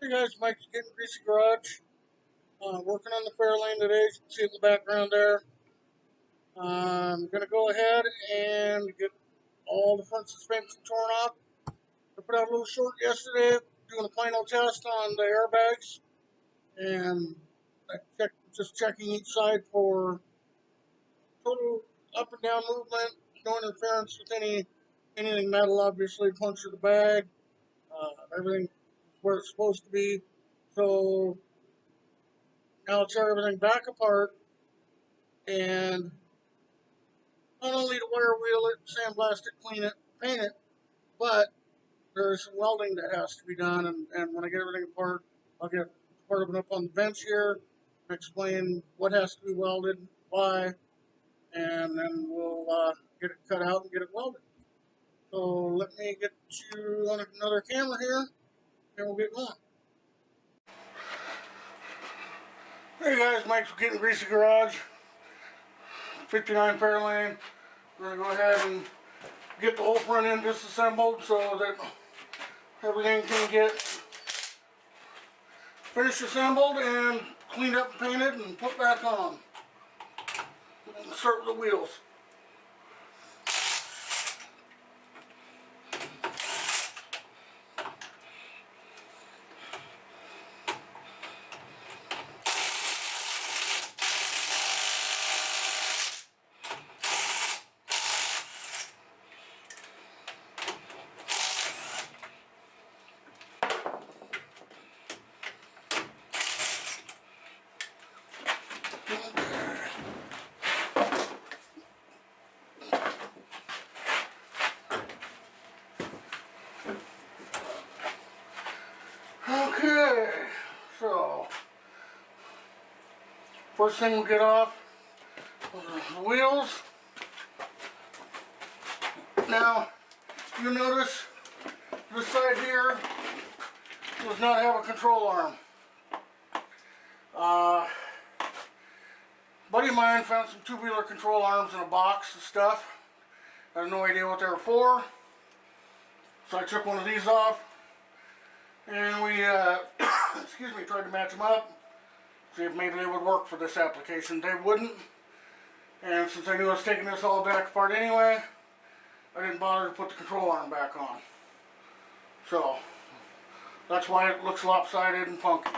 Hey guys, Mike's Gettin Greasy Garage. Working on the fair lane today. As you can see in the background there. I'm going to go ahead and get all the front suspension torn off. I put out a little short yesterday doing a final test on the airbags. And just checking each side for total up and down movement, no interference with anything metal, obviously, puncture the bag. Everything where it's supposed to be. So now I'll tear everything back apart and not only to wire wheel it, sandblast it, clean it, paint it, but there's some welding that has to be done. And when I get everything apart, I'll get part of it up on the bench here and explain what has to be welded, why, and then we'll get it cut out and get it welded. So let me get you on another camera here and we'll get going. Hey guys, Mike's Gettin Greasy Garage, 59 Fairlane. We're going to go ahead and get the whole front end disassembled so that everything can get finished assembled and cleaned up and painted and put back on. And start with the wheels. Okay, so first thing we'll get off the wheels. Now, you notice this side here does not have a control arm. Buddy of mine found some tubular control arms in a box of stuff. I had no idea what they were for, so I took one of these off and we excuse me, tried to match them up, see if maybe they would work for this application. They wouldn't, and since I knew I was taking this all back apart anyway, I didn't bother to put the control arm back on. So that's why it looks lopsided and funky.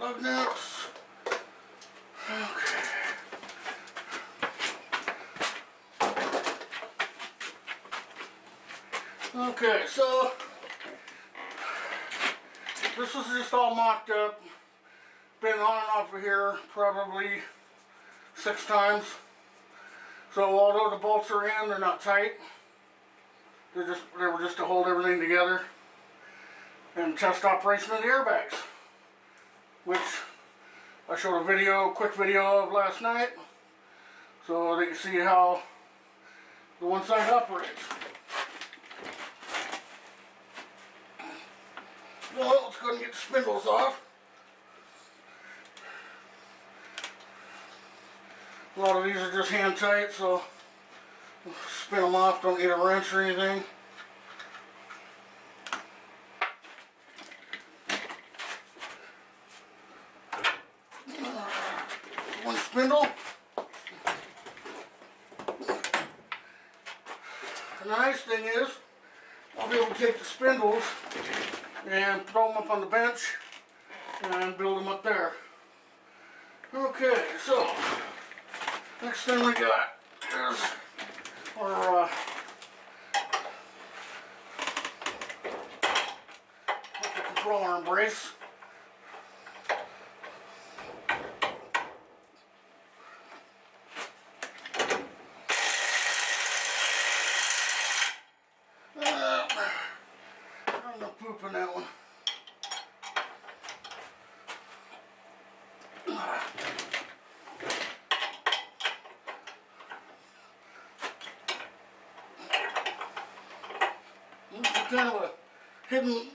Lug nuts. Okay. Okay, so this was just all mocked up. Been on and off of here probably 6 times. So although the bolts are in, they're not tight. They were just to hold everything together and test operation of the airbags, which I showed a quick video of last night, so that you see how the one side operates. Well, let's go ahead and get the spindles off. A lot of these are just hand tight, so spin them off, don't need a wrench or anything. One spindle. And the nice thing is, I'll be able to take the spindles and throw them up on the bench and build them up there. Okay, so next thing we got is our control arm brace. poop in that one. This is kind of a hidden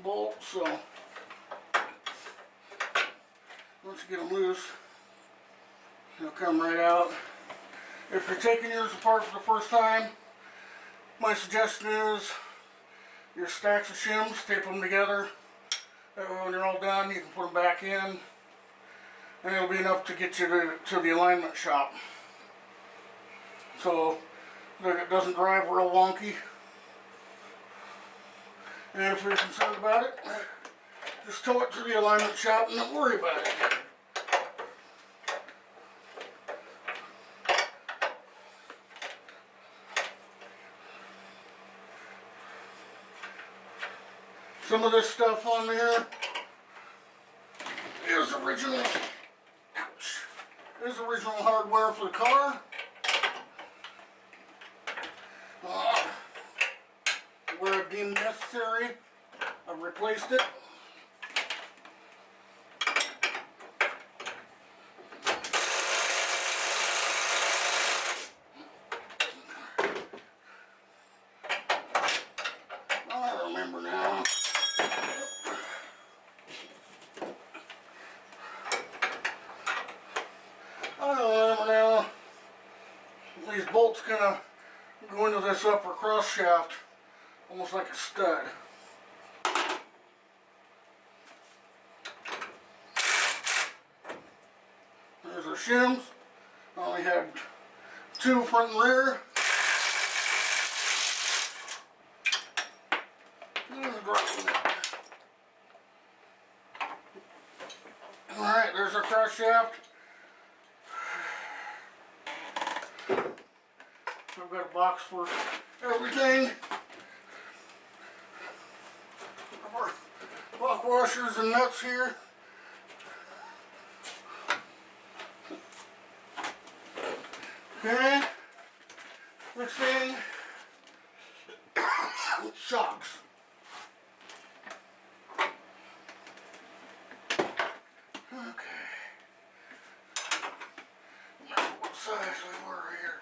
bolt, so once you get them loose, they'll come right out. If you're taking yours apart for the first time, my suggestion is your stacks of shims, tape them together. That way when you're all done, you can put them back in, and it'll be enough to get you to the alignment shop. So that it doesn't drive real wonky. And if you're concerned about it, just tow it to the alignment shop and don't worry about it. Some of this stuff on there is original, is original hardware for the car. Where it deemed necessary, I've replaced it. I remember now. These bolts kind of go into this upper cross shaft almost like a stud. There's our shims. I only had 2 front and rear. Alright, there's our cross shaft. I've got a box for everything. Our block washers and nuts here. Okay. Next thing, shocks. Okay. Remember what size we were here.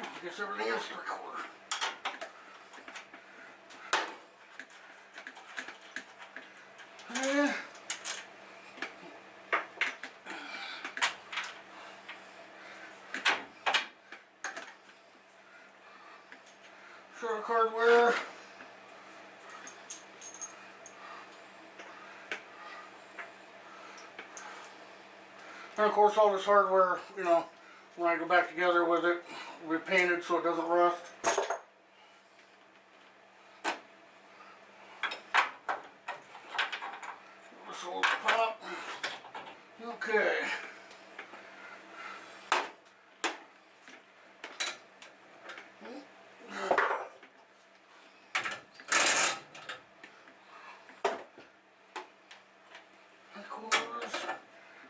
I guess everything is 3/4. Shark hardware. And of course all this hardware, you know, when I go back together with it, will be painted so it doesn't rust. This will pop. Okay.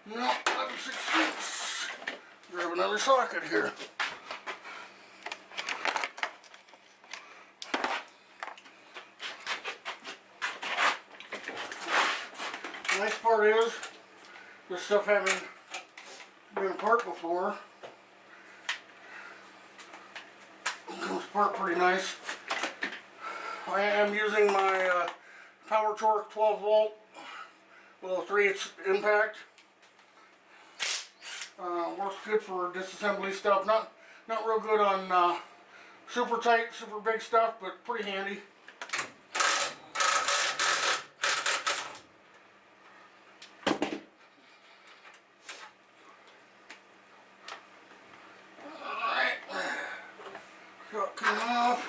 No, 11/16. Grab another socket here. The nice part is, this stuff having been apart before, it comes apart pretty nice. I am using my Power Torque 12 volt with a 3/8 impact. Works good for disassembly stuff. Not real good on super tight, super big stuff, but pretty handy. Alright. Shot came off.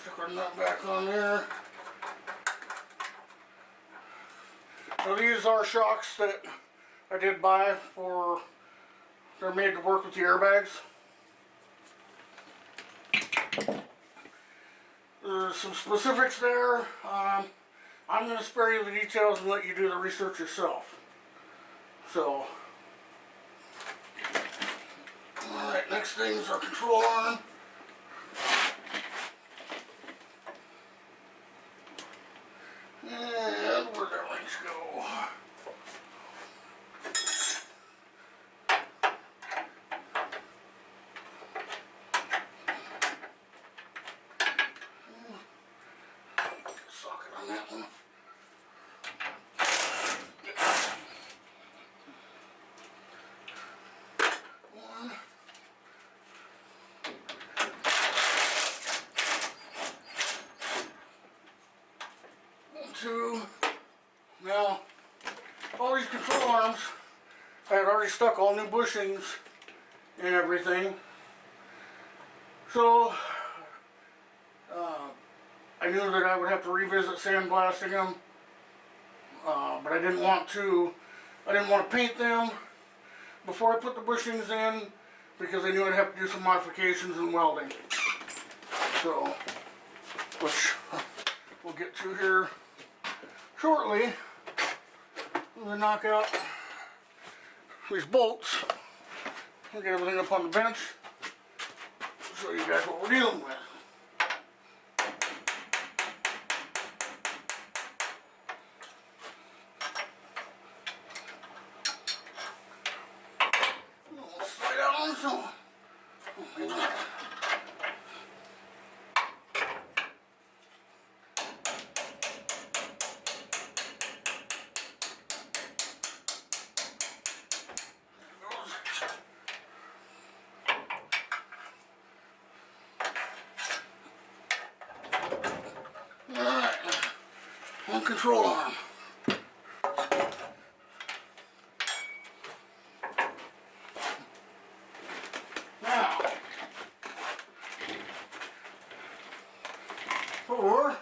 Stick our nut back on there. Now these are shocks that I did buy for, they're made to work with the airbags. There's some specifics there. I'm going to spare you the details and let you do the research yourself. So, Next thing is our control arm. And where'd our links go? Socket on that one. One. Two. Now, all these control arms, I had already stuck all new bushings and everything. So, I knew that I would have to revisit sandblasting them, but I didn't want to. I didn't want to paint them before I put the bushings in because I knew I'd have to do some modifications in welding. So, which we'll get to here shortly. I'm gonna knock out these bolts and get everything up on the bench. Show you guys what we're dealing with. We'll slide out on this one. One control arm. Now, for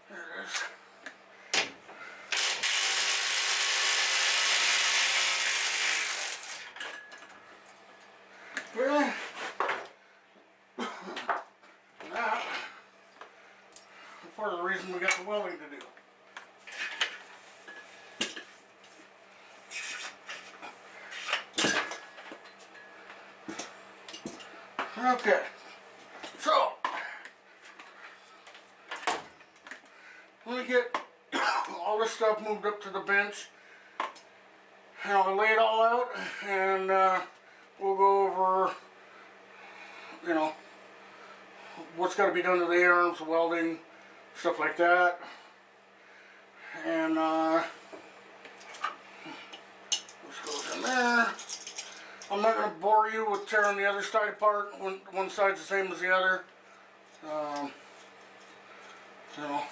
there it is. Okay. That is part of the reason we got the welding to do. Okay, so let me get all this stuff moved up to the bench. And I'll lay it all out, and we'll go over, you know, what's got to be done to the A-arms, welding, stuff like that. And this goes in there. I'm not going to bore you with tearing the other side apart. One side's the same as the other. You know,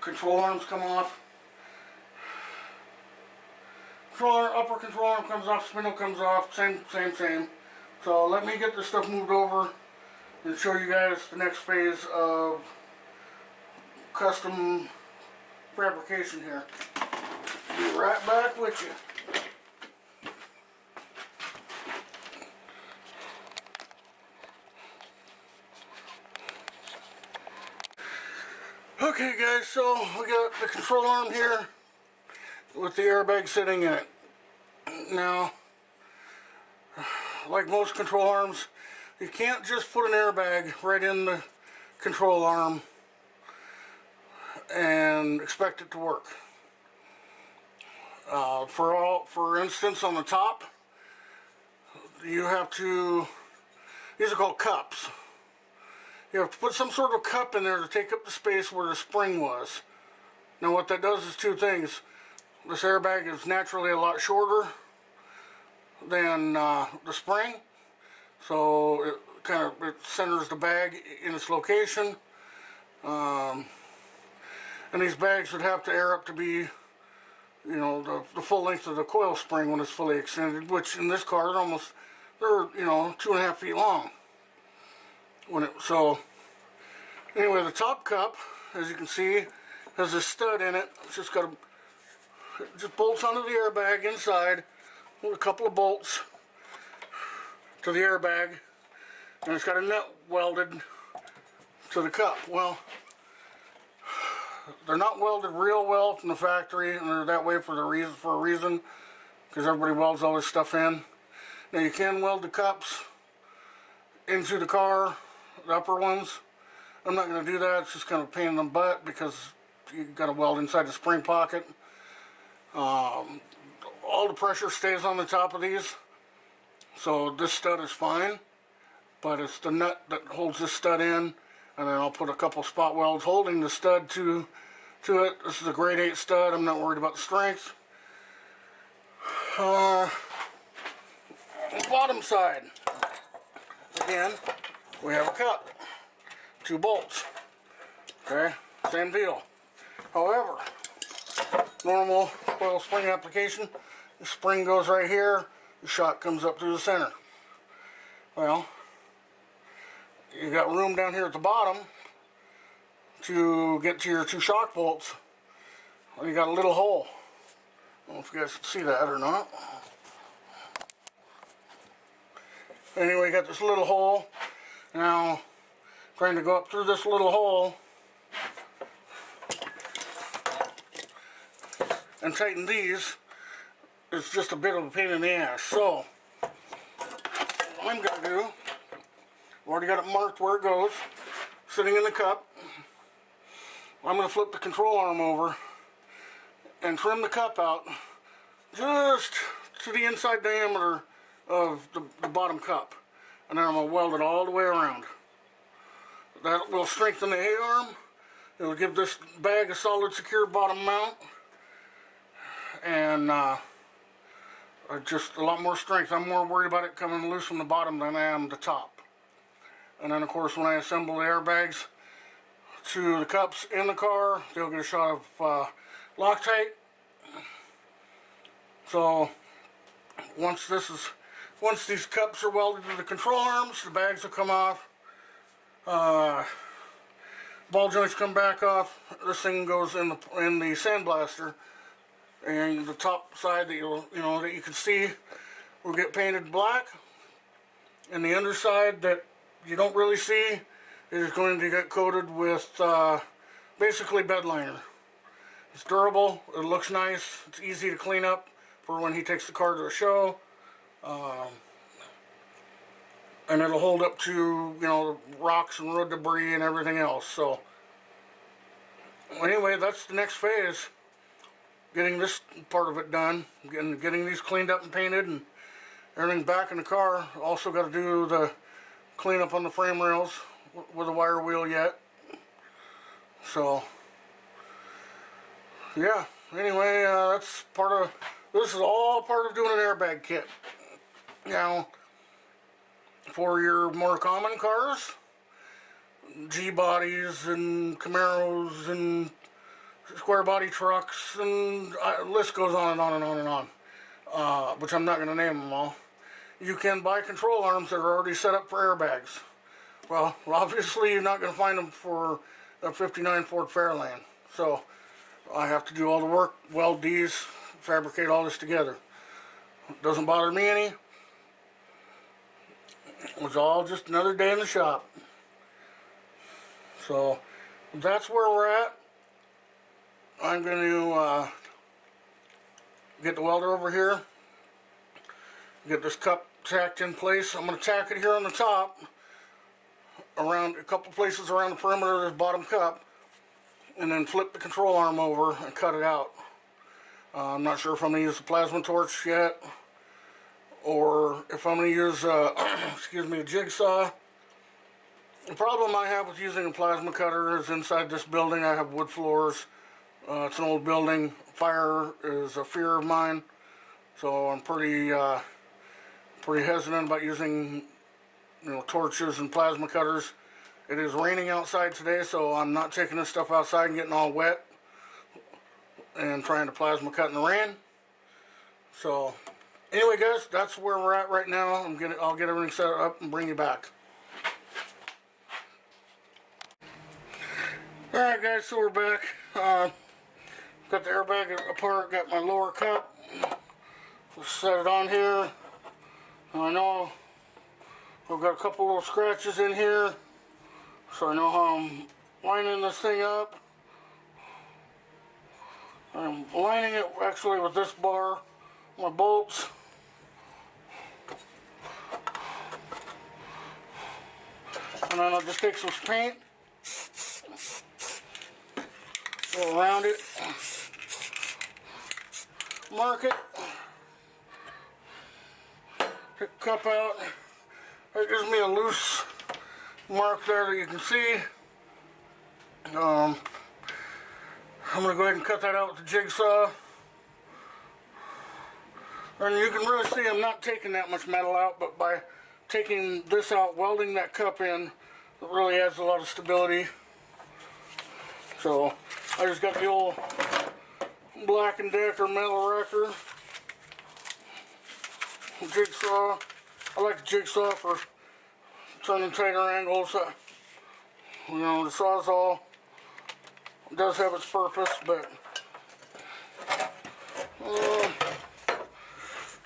control arms come off. Upper control arm comes off, spindle comes off, same. So let me get this stuff moved over and show you guys the next phase of custom fabrication here. Be right back with you. Okay guys, so we got the control arm here with the airbag sitting in it. Now, like most control arms, you can't just put an airbag right in the control arm and expect it to work. For instance, on the top, you have to, these are called cups. You have to put some sort of cup in there to take up the space where the spring was. Now what that does is two things. This airbag is naturally a lot shorter than the spring, so it centers the bag in its location. And these bags would have to air up to be, you know, the full length of the coil spring when it's fully extended, which in this car they're you know, 2.5 feet long. So anyway, the top cup, as you can see, has a stud in it. It's just bolts onto the airbag inside with a couple of bolts to the airbag, and it's got a nut welded to the cup. Well, they're not welded real well from the factory, and they're that way for a reason, because everybody welds all this stuff in. Now you can weld the cups into the car, the upper ones. I'm not going to do that. It's just kind of a pain in the butt because you got to weld inside the spring pocket. All the pressure stays on the top of these, so this stud is fine, but it's the nut that holds this stud in, and then I'll put a couple spot welds holding the stud to it. This is a grade 8 stud. I'm not worried about the strength. Bottom side, again, we have a cup, 2 bolts. Okay, same deal. However, normal coil spring application, the spring goes right here, the shock comes up through the center. Well, you got room down here at the bottom to get to your 2 shock bolts. Well, you got a little hole. I don't know if you guys can see that or not. Anyway, you got this little hole. Now, trying to go up through this little hole and tighten these, it's just a bit of a pain in the ass. So, what I'm going to do, I've already got it marked where it goes, sitting in the cup. I'm going to flip the control arm over and trim the cup out just to the inside diameter of the bottom cup. And then I'm going to weld it all the way around. That will strengthen the A-arm. It will give this bag a solid, secure bottom mount. And just a lot more strength. I'm more worried about it coming loose from the bottom than I am the top. And then of course when I assemble the airbags to the cups in the car, they'll get a shot of Loctite. So once these cups are welded to the control arms, the bags will come off. Ball joints come back off. This thing goes in the sandblaster. And the top side that that you can see will get painted black, and the underside that you don't really see is going to get coated with basically bed liner. It's durable, it looks nice, it's easy to clean up for when he takes the car to a show, and it'll hold up to rocks and road debris and everything else. So anyway, that's the next phase. Getting this part of it done, getting these cleaned up and painted and everything back in the car. Also got to do the cleanup on the frame rails with a wire wheel yet. So yeah, anyway, this is all part of doing an airbag kit. Now, for your more common cars, G-bodies and Camaros and square body trucks, and the list goes on and on and on and on, which I'm not going to name them all. You can buy control arms that are already set up for airbags. Well, obviously you're not going to find them for a 59 Ford Fairlane. So I have to do all the work, weld these, fabricate all this together. It doesn't bother me any. It was all just another day in the shop. So that's where we're at. I'm going to get the welder over here, get this cup tacked in place. I'm going to tack it here on the top, around a couple places around the perimeter of this bottom cup, and then flip the control arm over and cut it out. I'm not sure if I'm going to use the plasma torch yet, or if I'm going to use a jigsaw. The problem I have with using a plasma cutter is inside this building I have wood floors. It's an old building. Fire is a fear of mine, so I'm pretty hesitant about using torches and plasma cutters. It is raining outside today, so I'm not taking this stuff outside and getting all wet and trying to plasma cut in the rain. So anyway, guys, that's where we're at right now. I'll get everything set up and bring you back. Alright guys, so we're back. Got the airbag apart, got my lower cup. Just set it on here. I know I've got a couple little scratches in here, so I know how I'm lining this thing up. I'm aligning it actually with this bar, my bolts. And then I'll just take some paint, go around it, mark it, take the cup out. That gives me a loose mark there that you can see. I'm going to go ahead and cut that out with the jigsaw. And you can really see I'm not taking that much metal out, but by taking this out, welding that cup in, it really adds a lot of stability. So I just got the old Black & Decker metal wrecker, jigsaw. I like the jigsaw for turning tighter angles. You know, the Sawzall does have its purpose, but I'm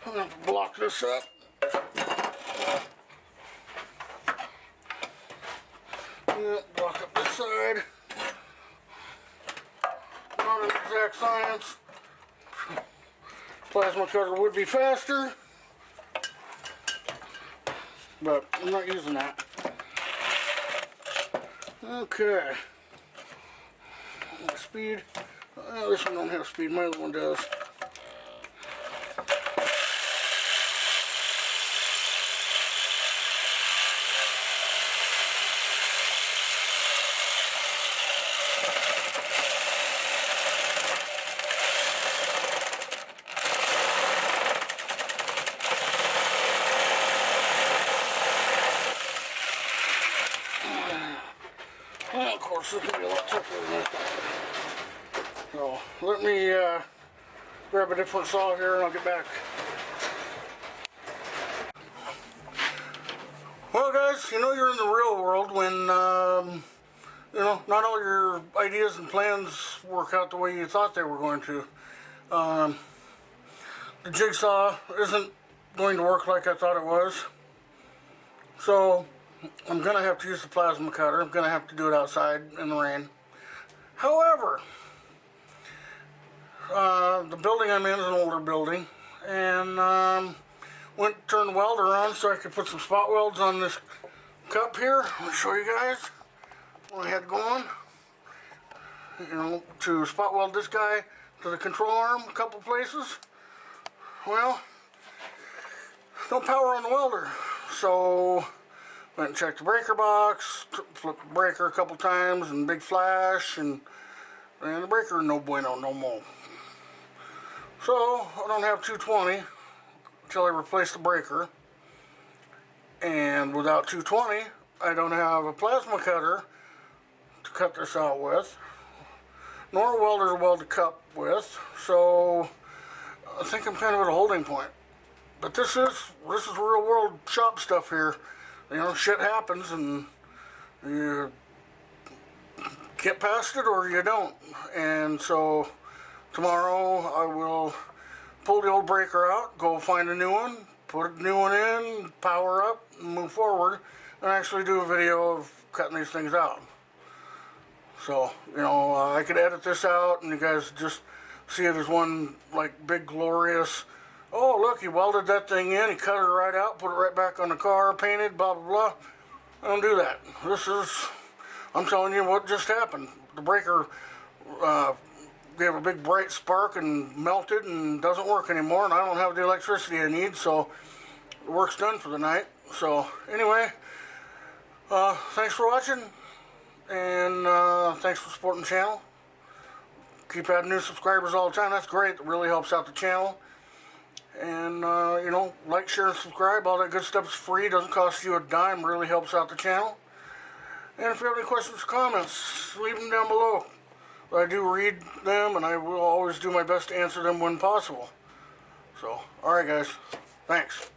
going to have to block this up. Yeah, block up this side. Not an exact science. Plasma cutter would be faster, but I'm not using that. Okay. Speed. This one don't have speed, my other one does. Well, of course, it can be a lot tougher than that. So, let me grab a different saw here and I'll get back. Well, guys, you know you're in the real world when, you know, not all your ideas and plans work out the way you thought they were going to. The jigsaw isn't going to work like I thought it was. So, I'm going to have to use the plasma cutter. I'm going to have to do it outside in the rain. However, the building I'm in is an older building, and went to turn the welder on so I could put some spot welds on this cup here. I'm going to show you guys what I had going. You know, to spot weld this guy to the control arm a couple places. Well, no power on the welder, so went and checked the breaker box, flipped the breaker a couple times, and big flash, and the breaker no bueno no more. So I don't have 220 until I replace the breaker, and without 220 I don't have a plasma cutter to cut this out with, nor a welder to weld the cup with. So I think I'm kind of at a holding point. But this is real world shop stuff here. You know, shit happens and you get past it or you don't. And so tomorrow I will pull the old breaker out, go find a new one, put a new one in, power up, and move forward, and actually do a video of cutting these things out. So, you know, I could edit this out and you guys just see it as one, like, big glorious, oh, look, he welded that thing in, he cut it right out, put it right back on the car, painted, blah, blah, blah. I don't do that. This is, I'm telling you what just happened. The breaker gave a big bright spark and melted and doesn't work anymore, and I don't have the electricity I need, so the work's done for the night. So, anyway, thanks for watching, and thanks for supporting the channel. Keep adding new subscribers all the time. That's great. It really helps out the channel. And, you know, like, share, and subscribe. All that good stuff is free. Doesn't cost you a dime. Really helps out the channel. And if you have any questions or comments, leave them down below. I do read them, and I will always do my best to answer them when possible. So, alright guys. Thanks.